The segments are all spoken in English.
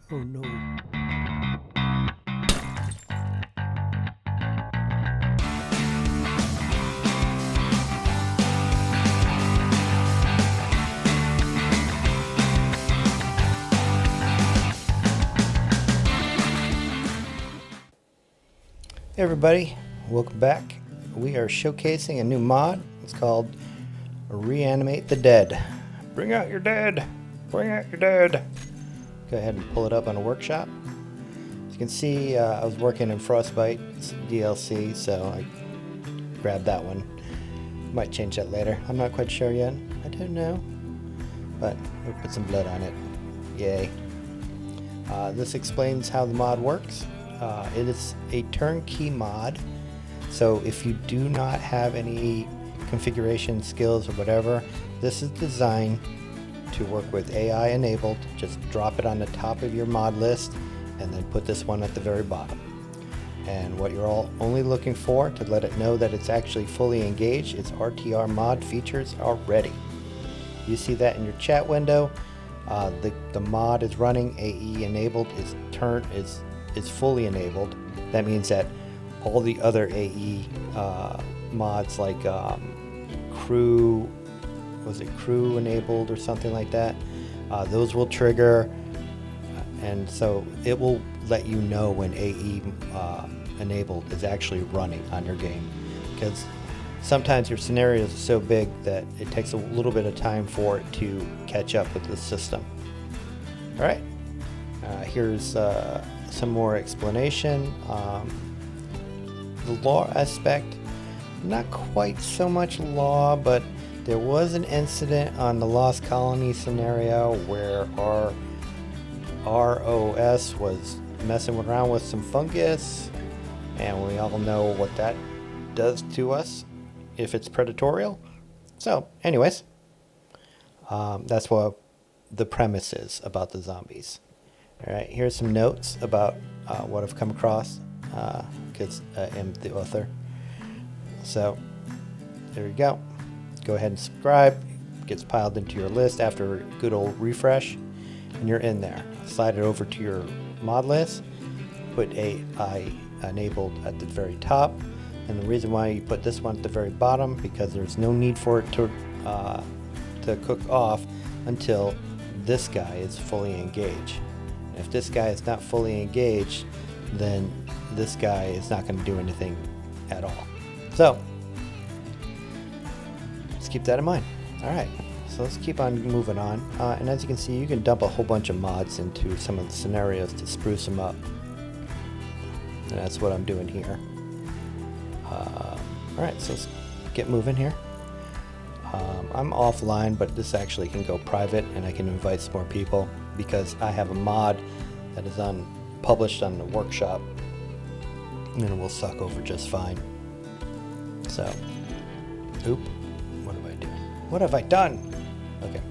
Oh no. Hey everybody, welcome back. We are showcasing a new mod. It's called Reanimate the Dead. Bring out your dead! Bring out your dead! Go ahead and pull it up on a workshop. As you can see, I was working in Frostbite DLC, so I grabbed that one. Might change that later. I'm not quite sure yet. I don't know. But we'll put some blood on it. Yay. This explains how the mod works. It is a turnkey mod, so if you do not have any configuration skills or whatever, this is designed to work with AiEnabled. Just drop it on the top of your mod list and then put this one at the very bottom. And what you're all only looking for to let it know that it's actually fully engaged is RTR mod features are ready. You see that in your chat window. The mod is running. AiEnabled is fully enabled. That means that all the other AE mods like crew enabled or something like that, those will trigger, and so it will let you know when AE enabled is actually running on your game, because sometimes your scenarios are so big that it takes a little bit of time for it to catch up with the system. Alright, here's some more explanation. The law aspect, not quite so much law, but there was an incident on the Lost Colony scenario where our ROS was messing around with some fungus, and we all know what that does to us if it's predatorial. So anyways, that's what the premise is about the zombies. Alright, here's some notes about what I've come across, because I am the author. So, there you go. Go ahead and subscribe. It gets piled into your list after a good old refresh, and you're in there. Slide it over to your mod list. Put AiEnabled at the very top. And the reason why you put this one at the very bottom, because there's no need for it to cook off until this guy is fully engaged. If this guy is not fully engaged, then this guy is not going to do anything at all. So, let's keep that in mind. Alright, so let's keep on moving on. And as you can see, you can dump a whole bunch of mods into some of the scenarios to spruce them up. And that's what I'm doing here. Alright, so let's get moving here. I'm offline, but this actually can go private, and I can invite some more people because I have a mod that is published on the workshop, and it will suck over just fine. So, oop, what have I done? What have I done? Okay,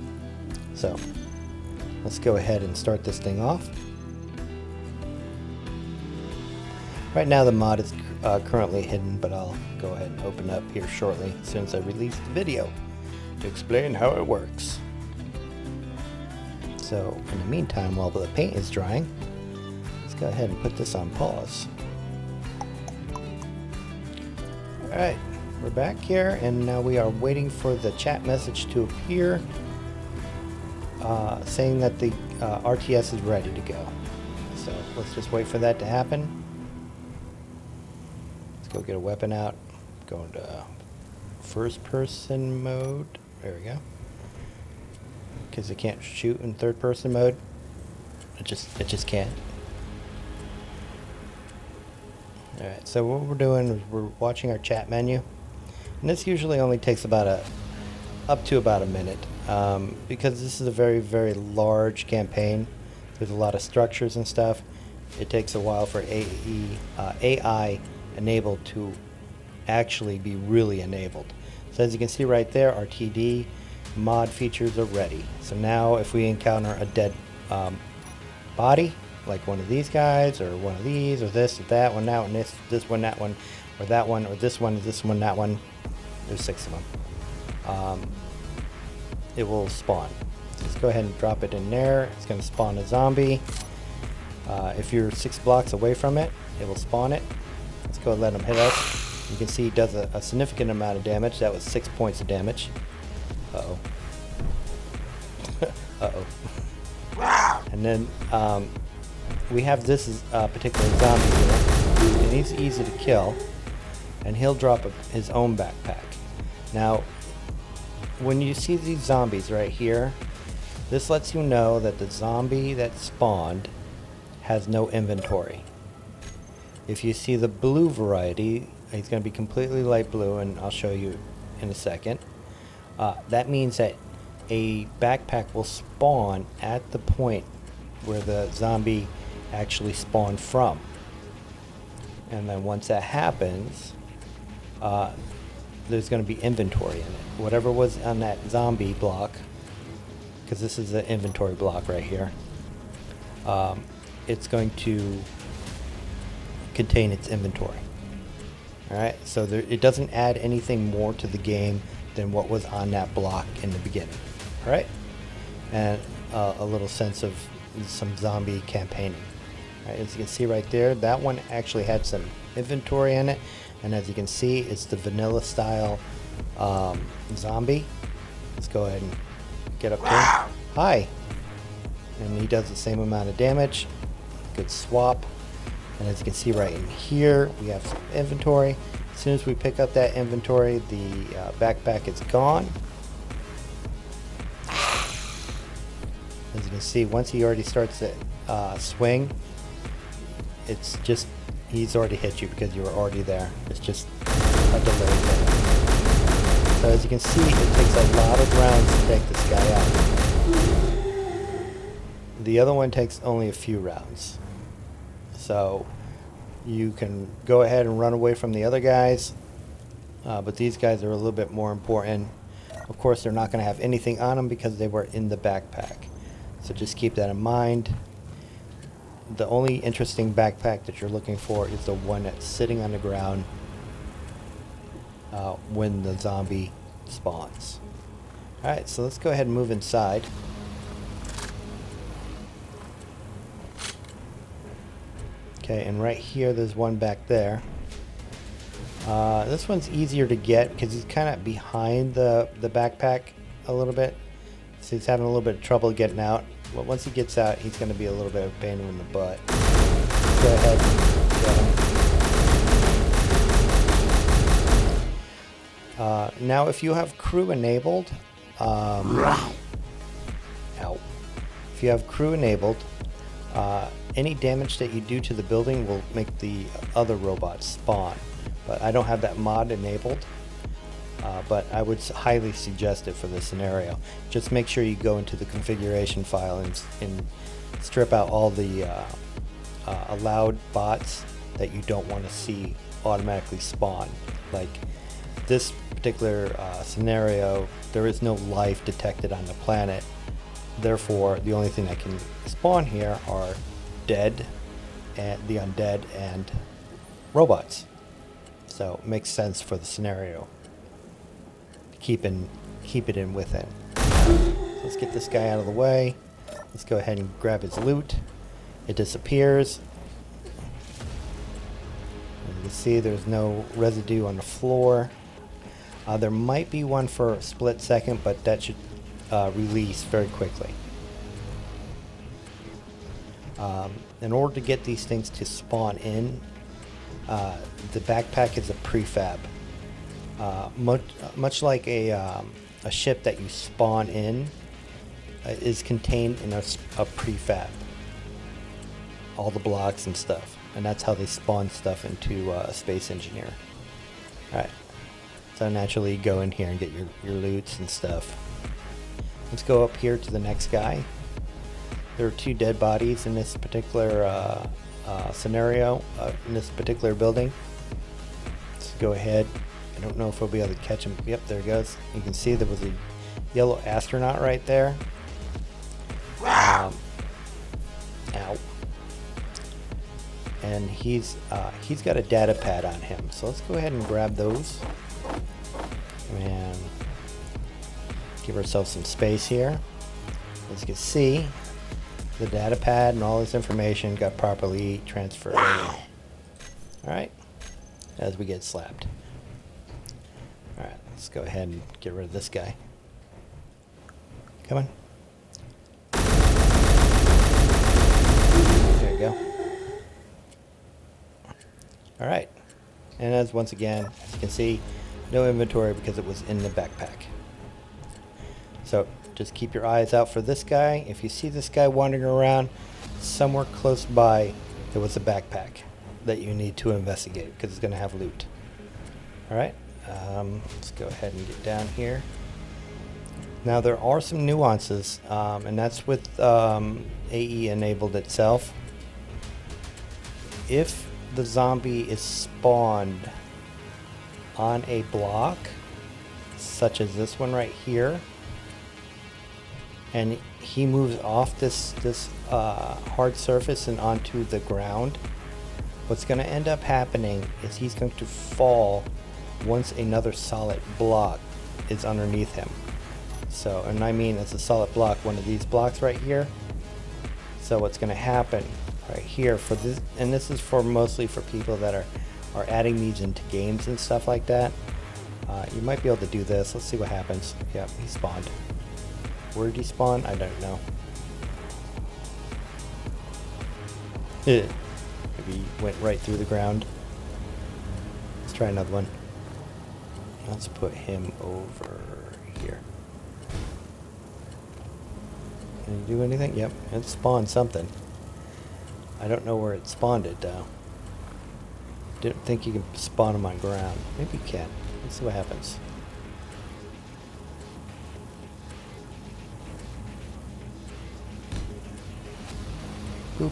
so let's go ahead and start this thing off. Right now the mod is currently hidden, but I'll go ahead and open up here shortly as soon as I release the video to explain how it works. So in the meantime, while the paint is drying, let's go ahead and put this on pause. Alright, we're back here, and now we are waiting for the chat message to appear saying that the RTS is ready to go. So let's just wait for that to happen. Let's go get a weapon out. Go into first person mode. There we go. Because it can't shoot in third person mode. It just can't. Alright, so what we're doing is we're watching our chat menu. And this usually only takes about up to about a minute. Because this is a very, very large campaign. There's a lot of structures and stuff. It takes a while for AI enabled to actually be really enabled. So as you can see right there, our TD mod features are ready. So now if we encounter a dead body, like one of these guys, or one of these, or this, or that one, that one, this one, that one, or that one, or this one, that one, there's 6 of them. It will spawn. Let's go ahead and drop it in there. It's going to spawn a zombie. If you're 6 blocks away from it, it will spawn it. Let's go and let him hit us. You can see he does a significant amount of damage. That was 6 points of damage. Uh-oh. Uh-oh. And then we have this particular zombie here, and he's easy to kill, and he'll drop his own backpack. Now, when you see these zombies right here, this lets you know that the zombie that spawned has no inventory. If you see the blue variety, he's going to be completely light blue, and I'll show you in a second. That means that a backpack will spawn at the point where the zombie actually spawned from. And then once that happens, there's going to be inventory in it. Whatever was on that zombie block, because this is the inventory block right here, it's going to contain its inventory. Alright, so it doesn't add anything more to the game than what was on that block in the beginning. Alright? And a little sense of some zombie campaigning. Right, as you can see right there, that one actually had some inventory in it, and as you can see, it's the vanilla style zombie. Let's go ahead and get up here. Hi! And he does the same amount of damage. Good swap. And as you can see right in here, we have some inventory. As soon as we pick up that inventory, the backpack is gone. As you can see, once he already starts to swing, it's just, he's already hit you because you were already there. It's just a delay there. So as you can see, it takes a lot of rounds to take this guy out. The other one takes only a few rounds. So you can go ahead and run away from the other guys, but these guys are a little bit more important. Of course, they're not going to have anything on them because they were in the backpack. So just keep that in mind. The only interesting backpack that you're looking for is the one that's sitting on the ground when the zombie spawns. Alright, so let's go ahead and move inside. Okay, and right here there's one back there. This one's easier to get because he's kind of behind the backpack a little bit. So he's having a little bit of trouble getting out. But once he gets out, he's going to be a little bit of a pain in the butt. Let's go ahead and get him. Now if you have crew enabled, ow. If you have crew enabled, any damage that you do to the building will make the other robots spawn. But I don't have that mod enabled. But I would highly suggest it for this scenario. Just make sure you go into the configuration file and strip out all the allowed bots that you don't want to see automatically spawn. Like this particular scenario, there is no life detected on the planet. Therefore, the only thing that can spawn here are dead, and the undead, and robots. So it makes sense for the scenario. Keep it in with it. Let's get this guy out of the way. Let's go ahead and grab his loot. It disappears. As you can see, there's no residue on the floor. There might be one for a split second, but that should release very quickly. In order to get these things to spawn in, the backpack is a prefab. Much like a ship that you spawn in is contained in a prefab. All the blocks and stuff. And that's how they spawn stuff into a Space Engineer. Alright. So naturally you go in here and get your loots and stuff. Let's go up here to the next guy. There are 2 dead bodies in this particular scenario, in this particular building. Let's go ahead. I don't know if we'll be able to catch him. Yep, there he goes. You can see there was a yellow astronaut right there. Ow. And he's got a data pad on him. So let's go ahead and grab those. And give ourselves some space here. As you can see, the data pad and all this information got properly transferred. Alright, as we get slapped. Alright, let's go ahead and get rid of this guy. Come on. There you go. Alright, and as once again, as you can see, no inventory because it was in the backpack. So just keep your eyes out for this guy. If you see this guy wandering around, somewhere close by there was a backpack that you need to investigate because it's going to have loot. Alright, let's go ahead and get down here. Now there are some nuances, and that's with AiEnabled itself. If the zombie is spawned on a block, such as this one right here, and he moves off this hard surface and onto the ground, what's going to end up happening is he's going to fall once another solid block is underneath him. So, and I mean it's a solid block, one of these blocks right here. So what's going to happen right here for this, and this is for mostly for people that are adding these into games and stuff like that. You might be able to do this. Let's see what happens. Yep, he spawned. Where did he spawn? I don't know. Maybe he went right through the ground. Let's try another one. Let's put him over here. Can you do anything? Yep, it spawned something. I don't know where it spawned it though. Didn't think you can spawn them on ground. Maybe you can. Let's see what happens. Boop.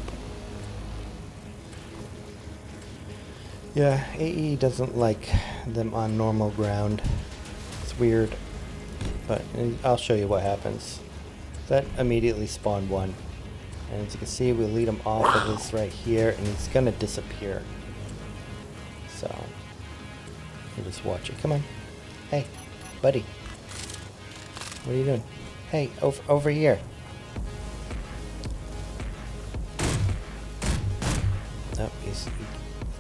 Yeah, AE doesn't like them on normal ground. It's weird, but I'll show you what happens. That immediately spawned one, and as you can see, we lead him off of this right here, and he's gonna disappear. So you just watch it. Come on, hey, buddy, what are you doing? Hey, over here. No, he's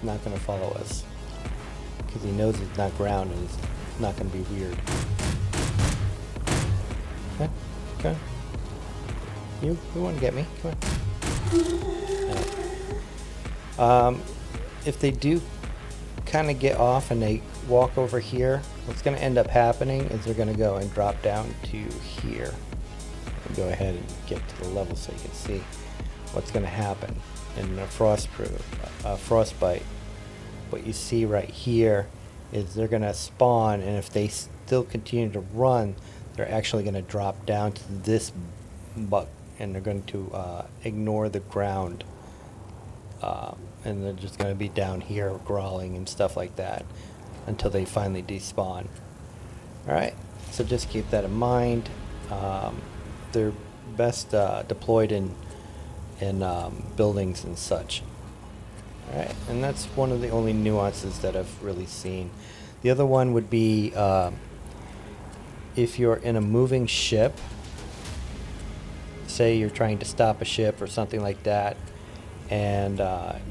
not going to follow us because he knows it's not ground and it's not going to be weird. Okay, okay. You want to get me? Come on. If they do kind of get off and they walk over here, what's going to end up happening is they're going to go and drop down to here. And go ahead and get to the level so you can see what's going to happen. In a frostbite, what you see right here is they're going to spawn, and if they still continue to run, they're actually going to drop down to this buck, and they're going to ignore the ground, and they're just going to be down here growling and stuff like that until they finally despawn. Alright, so just keep that in mind. They're best deployed in buildings and such. Alright, and that's one of the only nuances that I've really seen. The other one would be if you're in a moving ship, say you're trying to stop a ship or something like that, and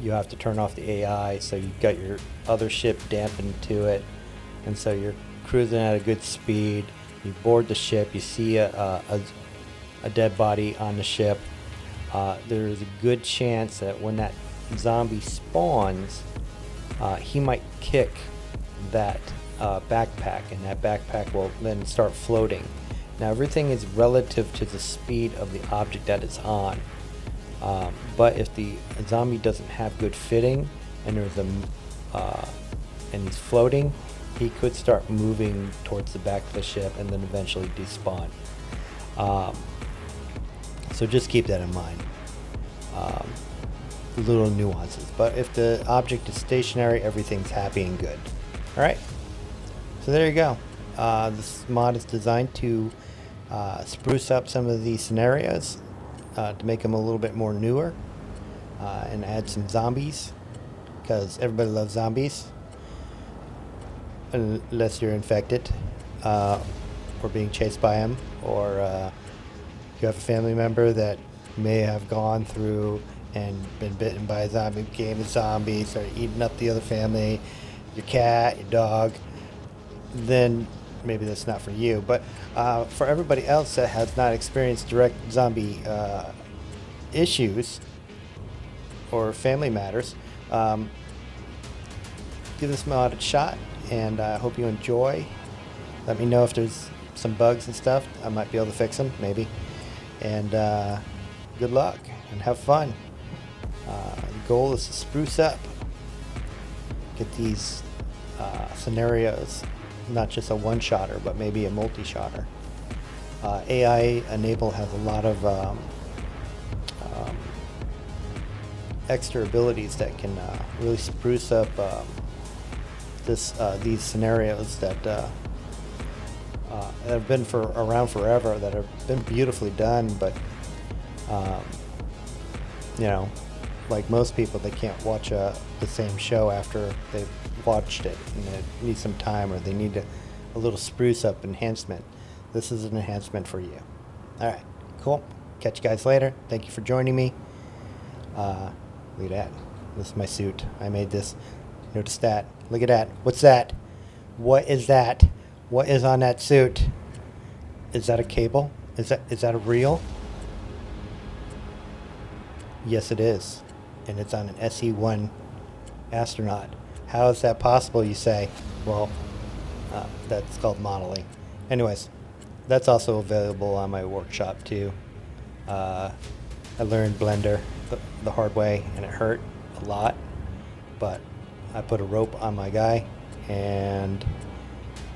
you have to turn off the AI, so you've got your other ship dampened to it, and so you're cruising at a good speed, you board the ship, you see a dead body on the ship. There's a good chance that when that zombie spawns, he might kick that backpack, and that backpack will then start floating. Now everything is relative to the speed of the object that it's on, but if the zombie doesn't have good fitting and there's and he's floating, he could start moving towards the back of the ship and then eventually despawn. So just keep that in mind. Little nuances, but if the object is stationary, everything's happy and good. Alright, so there you go. This mod is designed to spruce up some of these scenarios to make them a little bit more newer, and add some zombies, because everybody loves zombies unless you're infected or being chased by them, or you have a family member that may have gone through and been bitten by a zombie, became a zombie, started eating up the other family, your cat, your dog, then maybe that's not for you. But for everybody else that has not experienced direct zombie issues or family matters, give this mod a shot, and I hope you enjoy. Let me know if there's some bugs and stuff. I might be able to fix them, maybe. And good luck and have fun. The goal is to spruce up, get these scenarios, not just a one-shotter, but maybe a multi-shotter. AiEnabled has a lot of extra abilities that can really spruce up these scenarios that have been around forever, that have been beautifully done, but you know, like most people, they can't watch the same show after they've watched it, and it needs some time, or they need a little spruce up enhancement. This is an enhancement for you. Alright, cool. Catch you guys later. Thank you for joining me. Look at that. This is my suit. I made this. Notice that. Look at that. What's that? What is that? What is on that suit? Is that a cable? Is that a reel? Yes, it is. And it's on an SE1 astronaut. How is that possible, you say? Well, that's called modeling. Anyways, that's also available on my workshop too. I learned Blender the hard way, and it hurt a lot, but I put a rope on my guy, and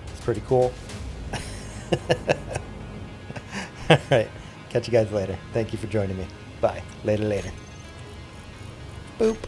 it's pretty cool. Alright, catch you guys later. Thank you for joining me. Bye. Later. Boop.